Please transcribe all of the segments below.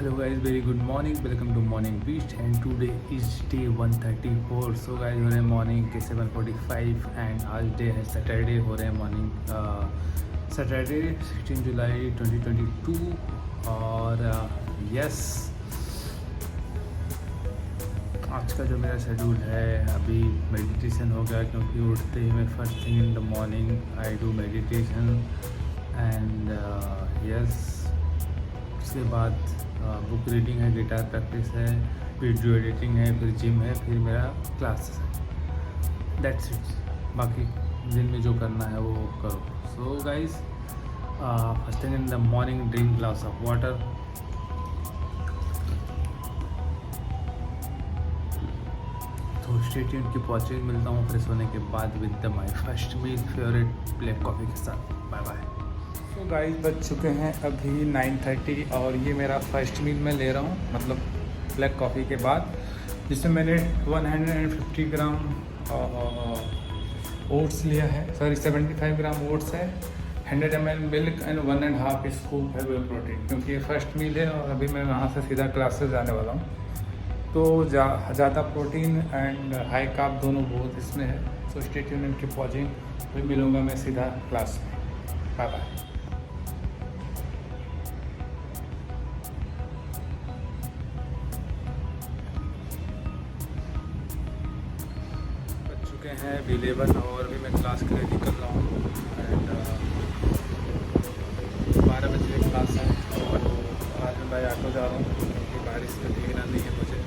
Hello guys, very good morning. Welcome to Morning Beast and today is day 134. So guys हो रहे हैं morning के 7:45 and आज day है सैटरडे, हो रहे हैं मॉर्निंग सैटरडे 16 जुलाई 2022 और यस आज का जो मेरा शेड्यूल है अभी मेडिटेशन हो गया क्योंकि उठते ही मैं first thing in the morning I do meditation and yes उसके बाद बुक रीडिंग है, गिटार प्रैक्टिस है, वीडियो एडिटिंग है, फिर जिम है, फिर मेरा क्लास है। That's it. बाकी दिन में जो करना है वो करो। So guys first thing in the morning drink glass of water. तो स्टे ट्यून्ड की पहुँचे, मिलता हूँ फ्रेश होने के बाद with the my first meal favourite black coffee के साथ। Bye bye. तो गाइस बज चुके हैं अभी 9:30 और ये मेरा फर्स्ट मील मैं ले रहा हूँ, मतलब ब्लैक कॉफ़ी के बाद, जिसमें मैंने 150 ग्राम ओट्स लिया है, सॉरी 75 ग्राम ओट्स है, 100 ml मिल्क एंड 1.5 स्कूप है वे प्रोटीन, क्योंकि ये फर्स्ट मील है और अभी मैं वहाँ से सीधा क्लासेस जाने वाला हूँ। तो ज़्यादा प्रोटीन एंड हाई कार्ब दोनों बहुत इसमें है। So stay tuned in keep watching. फिर मिलूँगा मैं सीधा क्लास में। Bye bye. हैं 11 और भी मैं क्लास के लिए निकल रहा हूँ एंड 12 बजे क्लास है। और आज मैं बाई ऑटो जा रहा हूँ क्योंकि बारिश में भीगना नहीं है मुझे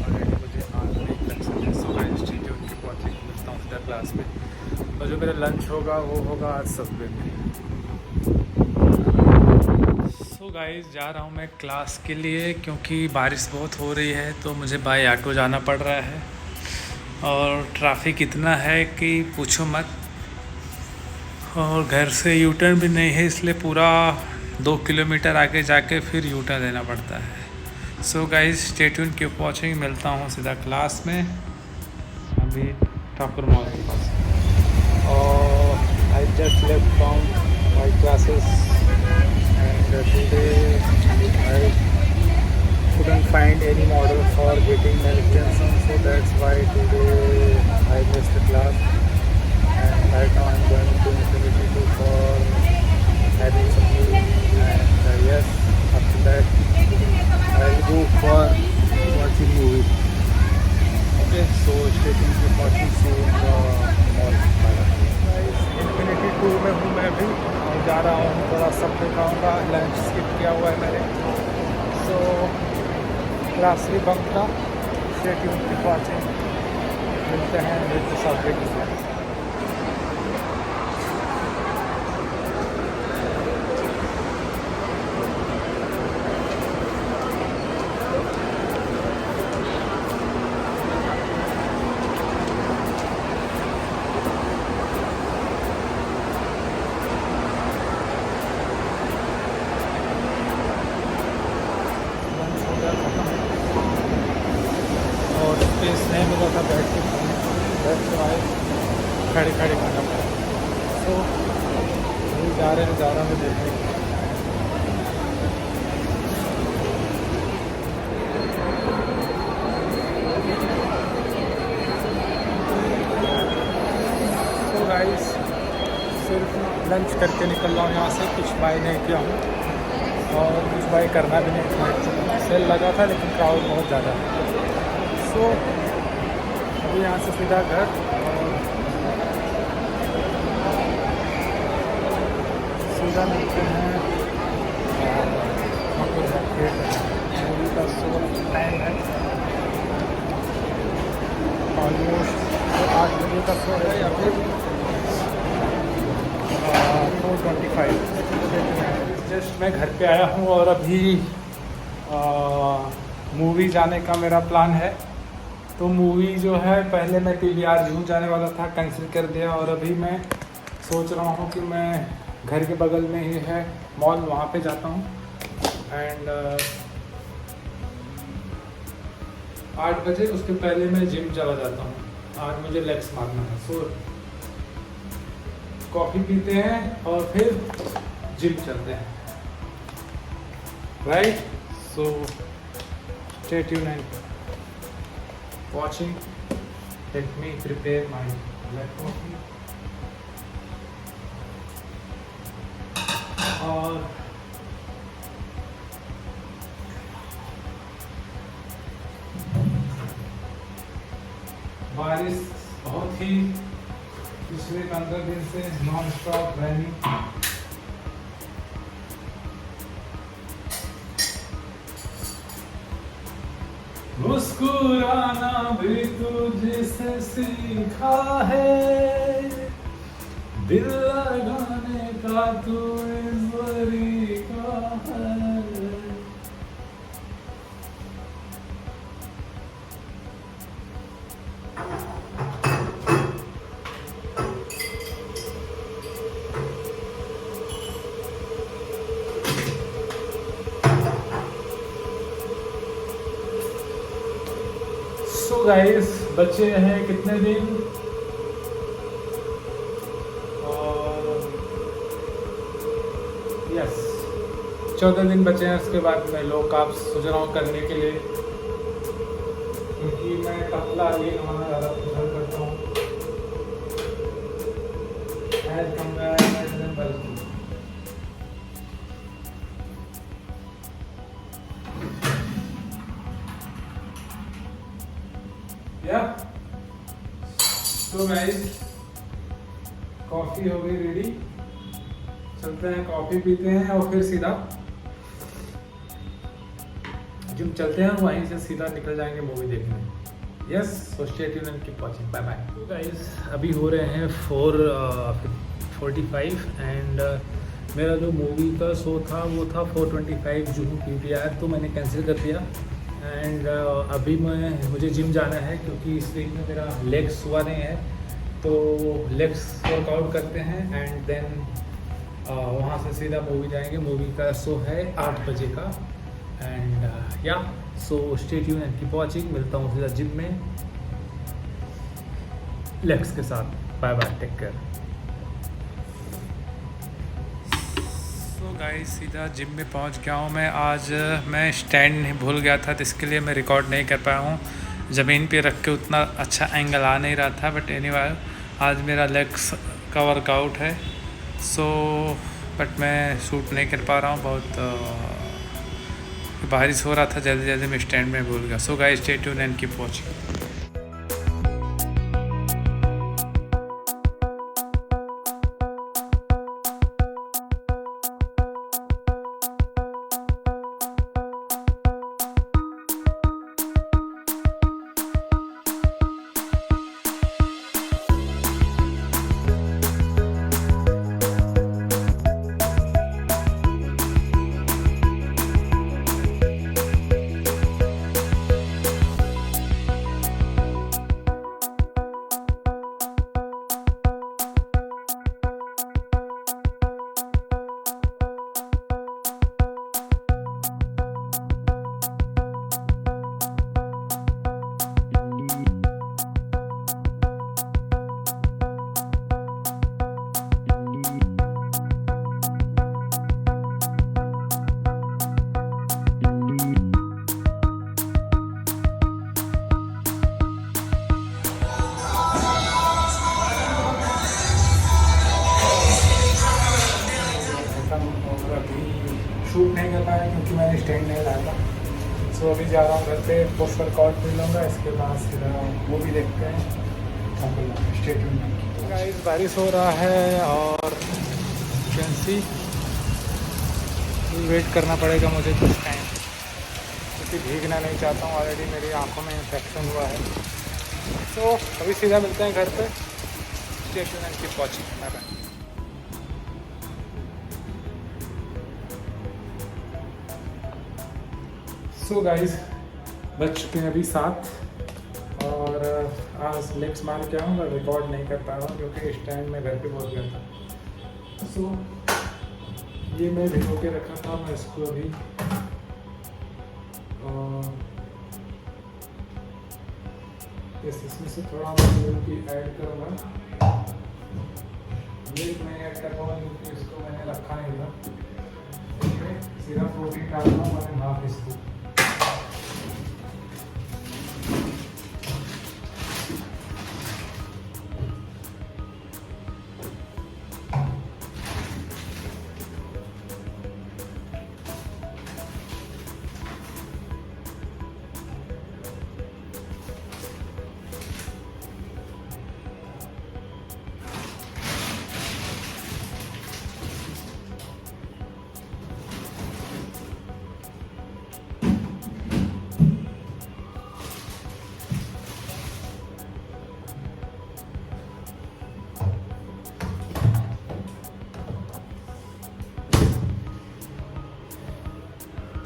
ऑलरेडी, मुझे आज में लक्ष्य है। सुबह इंस्टीट्यूट की पहुँचने मिलता हूँ सीधा क्लास में। और जो मेरा लंच होगा वो होगा आज सबवे में। सो गाइस जा रहा हूँ मैं क्लास के लिए क्योंकि बारिश बहुत हो रही है तो मुझे बाई ऑटो जाना पड़ रहा है और ट्रैफिक इतना है कि पूछो मत। और घर से यू टर्न भी नहीं है, इसलिए पूरा 2 किलोमीटर आगे जाके फिर यू टर्न लेना पड़ता है। So guys stay tuned keep watching. मिलता हूँ सीधा क्लास में अभी ठाकुर मॉल के पास। और I just left from my classes and today I couldn't find any model for getting milk Johnson, so that's why today I missed the class and right now I'm going to Infinity 2 for having some milk and yes, after that I'll go for watching movie. Okay, so stay tuned for watching see you in the mall. Guys, Infinity 2 में हूँ मैं अभी और जा रहा हूँ, थोड़ा सब दिखाऊँगा। लंच स्किप किया हुआ है मैंने, so क्लास भी बंक था। Stay tuned keep watching. मिलते हैं विद सबवे के साथ। और स्पेस नहीं मिला था बैठ के खाने, बैठ के आए खड़े खड़े खाना पड़ा। तो वही जा रहा हूँ देखने। तो गाइस सिर्फ लंच करके निकल रहा हूँ यहाँ से, कुछ बाय नहीं किया हूँ और कुछ बाय करना भी नहीं था। सेल लगा था लेकिन क्राउड बहुत ज़्यादा है। तो अभी यहाँ से सीधा घर और सीधा मिलते हैं मूवी का शो टाइम है ऑलमोस्ट 8 बजे का शो है या फिर 4:25। जस्ट मैं घर पे आया हूँ और अभी मूवी जाने का मेरा प्लान है। तो मूवी जो है पहले मैं PVR जू जाने वाला था, कैंसिल कर दिया और अभी मैं सोच रहा हूँ कि मैं घर के बगल में ही है मॉल, वहाँ पे जाता हूँ एंड 8 बजे उसके पहले मैं जिम चला जाता हूँ। आज मुझे लेग्स मारना है। सो कॉफ़ी पीते हैं और फिर जिम चलते हैं, right. So stay tuned and watching. Let me prepare my black coffee. और बारिश बहुत ही पिछले 15 दिन से नॉन स्टॉप रैनिंग। मुस्कुराना भी तुझसे सीखा है, दिल लगाने का तू इस तरीका है। सो गाइस, बच्चे हैं कितने दिन, और यस 14 दिन बचे हैं। उसके बाद मैं लो कार्ब्स सोच रहा हूँ करने के लिए, क्योंकि मैं पतला लीन होना ज़्यादा पसंद करता हूँ। एज कंपेयर बल्कि तो गाइस, कॉफ़ी हो गई रेडी। चलते हैं, कॉफ़ी पीते हैं और फिर सीधा जिम चलते हैं। वहीं से सीधा निकल जाएंगे मूवी देखने। Yes, so stay tuned and keep watching. Bye bye. तो गाइस, अभी हो रहे हैं 4:45 एंड मेरा जो मूवी का शो था वो था 4:25 जूहू PVR, तो मैंने कैंसिल कर दिया। एंड अभी मुझे जिम जाना है, क्योंकि इस वीक में मेरा लेग्स हुआ नहीं है, तो लेग्स वर्कआउट करते हैं एंड देन वहाँ से सीधा मूवी जाएंगे। मूवी का शो है 8 बजे का। एंड या so stay tuned and keep watching. मिलता हूँ सीधा जिम में लेग्स के साथ। Bye bye, take care. Guys, सीधा जिम में पहुंच गया हूं मैं। आज मैं स्टैंड भूल गया था, तो इसके लिए मैं रिकॉर्ड नहीं कर पाया हूं। ज़मीन पे रख के उतना अच्छा एंगल आ नहीं रहा था, बट एनीवे आज मेरा लेग्स का वर्कआउट है। सो बट मैं शूट नहीं कर पा रहा हूं, बहुत बारिश हो रहा था, जल्दी जल्दी मैं स्टैंड में भूल गया। So guys, stay tuned and keep watching. Shoot नहीं कर पाया क्योंकि मैंने स्टैंड नहीं लाया था। सो अभी जा रहा हूँ घर पे, पोस्ट वर्कआउट मिल लूँगा, इसके बाद सीधा वो भी देखते हैं। Stay tuned. गाइस, बारिश हो रहा है और कैंसी वेट करना पड़ेगा मुझे कुछ टाइम, क्योंकि भीगना नहीं चाहता हूँ। ऑलरेडी मेरी आँखों में इन्फेक्शन हुआ है। तो अभी सीधा मिलते हैं घर पे। Stay tuned and keep watching. Bye bye. So guys, बज चुके हैं अभी 7 और आज लेग्स मार के आऊँ, रिकॉर्ड नहीं कर पा रहा हूँ क्योंकि इस टाइम मैं घर पे पहुँच गया था। सो ये मैं भिगो के रखा था, मैं इसको अभी इसमें से थोड़ा मिल्क भी ऐड करूँगा। मिल्क मैं ऐड कर पाऊँगा क्योंकि इसको मैंने रखा नहीं था। पे सीधा प्रोटीन डालता हूँ और ना फिस्कू।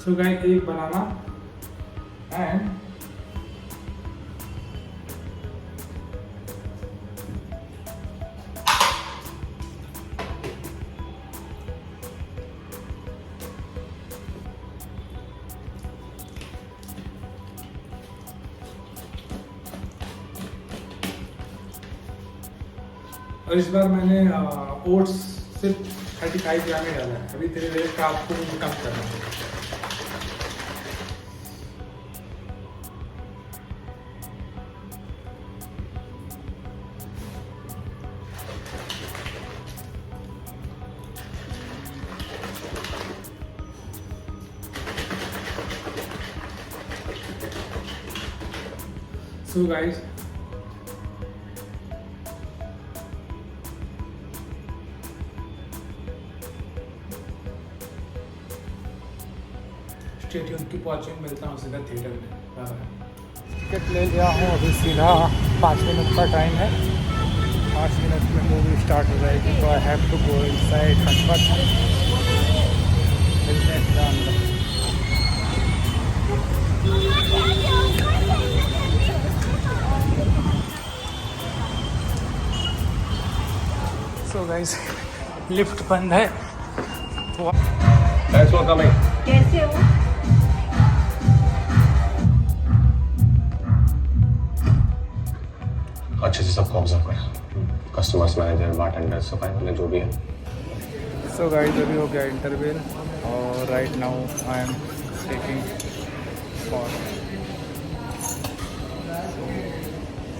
So guys, एक बनाना एंड और इस बार मैंने ओट्स सिर्फ 35 ग्राम ही डाला है। अभी धीरे धीरे आपको कम करना है। So guys, stay tune, keep watching. मिलता हूँ सीधा थिएटर में। Bye bye. टिकट ले लिया हूँ, अभी सीधा 5 मिनट का टाइम है। 5 मिनट में मूवी स्टार्ट हो जाएगी, तो I have to go inside फटाफट। मिलते हैं सीधा अंदर। सो गाइस, लिफ्ट बंद है। कैसे हो? अच्छे से सबको ऑब्जर्व कर, कस्टमर्स, मैनेजर, बारटेंडर, सफाई वाले जो भी है। सो गाइस, अभी हो गया इंटरवल और right now I am taking for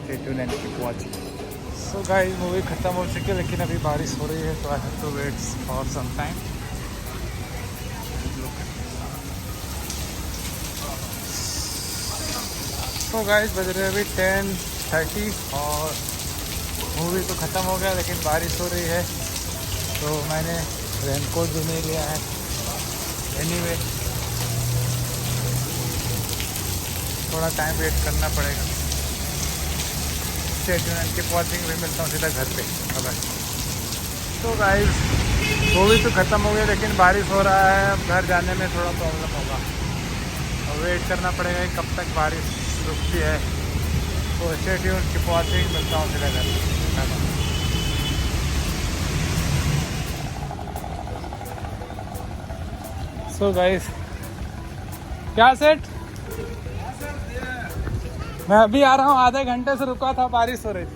stay tuned and keep watching. So guys, movie ख़त्म हो चुकी है, लेकिन अभी बारिश हो रही है, तो I have to wait for some time. तो गाइस, बज रहे अभी 10:30 और मूवी तो ख़त्म हो गया, लेकिन बारिश हो रही है, तो मैंने रेनकोट भी नहीं लिया है। एनीवे, थोड़ा टाइम वेट करना पड़ेगा। के वॉचिंग भी। मिलता हूँ सीधा घर पे। बाय। तो गाइस, मूवी तो ख़त्म हो गई, लेकिन बारिश हो रहा है। अब घर जाने में थोड़ा प्रॉब्लम होगा और वेट करना पड़ेगा कि कब तक बारिश रुकती है। तो स्टे ट्यून्ड, कीप वॉचिंग। मिलता हूँ सीधा घर पे। सो गाइस, क्या सेट? मैं अभी आ रहा हूँ, आधे घंटे से रुका था, बारिश हो रही थी।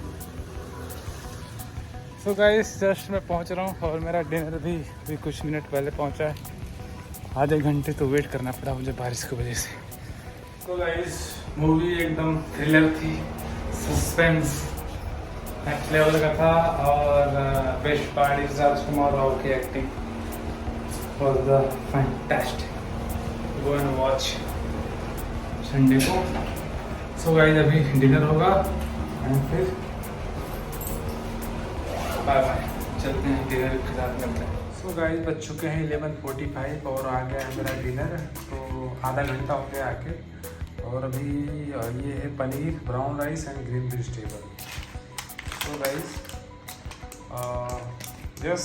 सो गाइस, जस्ट मैं पहुँच रहा हूँ और मेरा डिनर भी कुछ मिनट पहले पहुँचा है। आधे घंटे तो वेट करना पड़ा मुझे बारिश की वजह से। सो गाइस, मूवी एकदम थ्रिलर थी, सस्पेंस नेक्स्ट लेवल का था और बेस्ट पार्ट इज राजकुमार राव की acting was the fantastic. Go and watch Sunday को। सो गाइस, अभी डिनर होगा एंड फिर बाय बाय, चलते हैं डिनर के साथ करते हैं। सो गाइस, बज चुके हैं 11:45 और आ गया है मेरा डिनर। तो आधा घंटा हो गया आके, और अभी ये है paneer, brown rice and green vegetable. So guys, yes,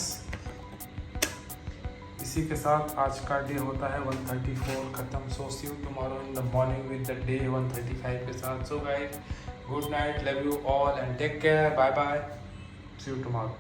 इसी के साथ आज का डे होता है 134 ख़त्म। So see you tomorrow in the morning with the day 135 के साथ। So guys, good night, love you all and take care, bye bye, see you tomorrow.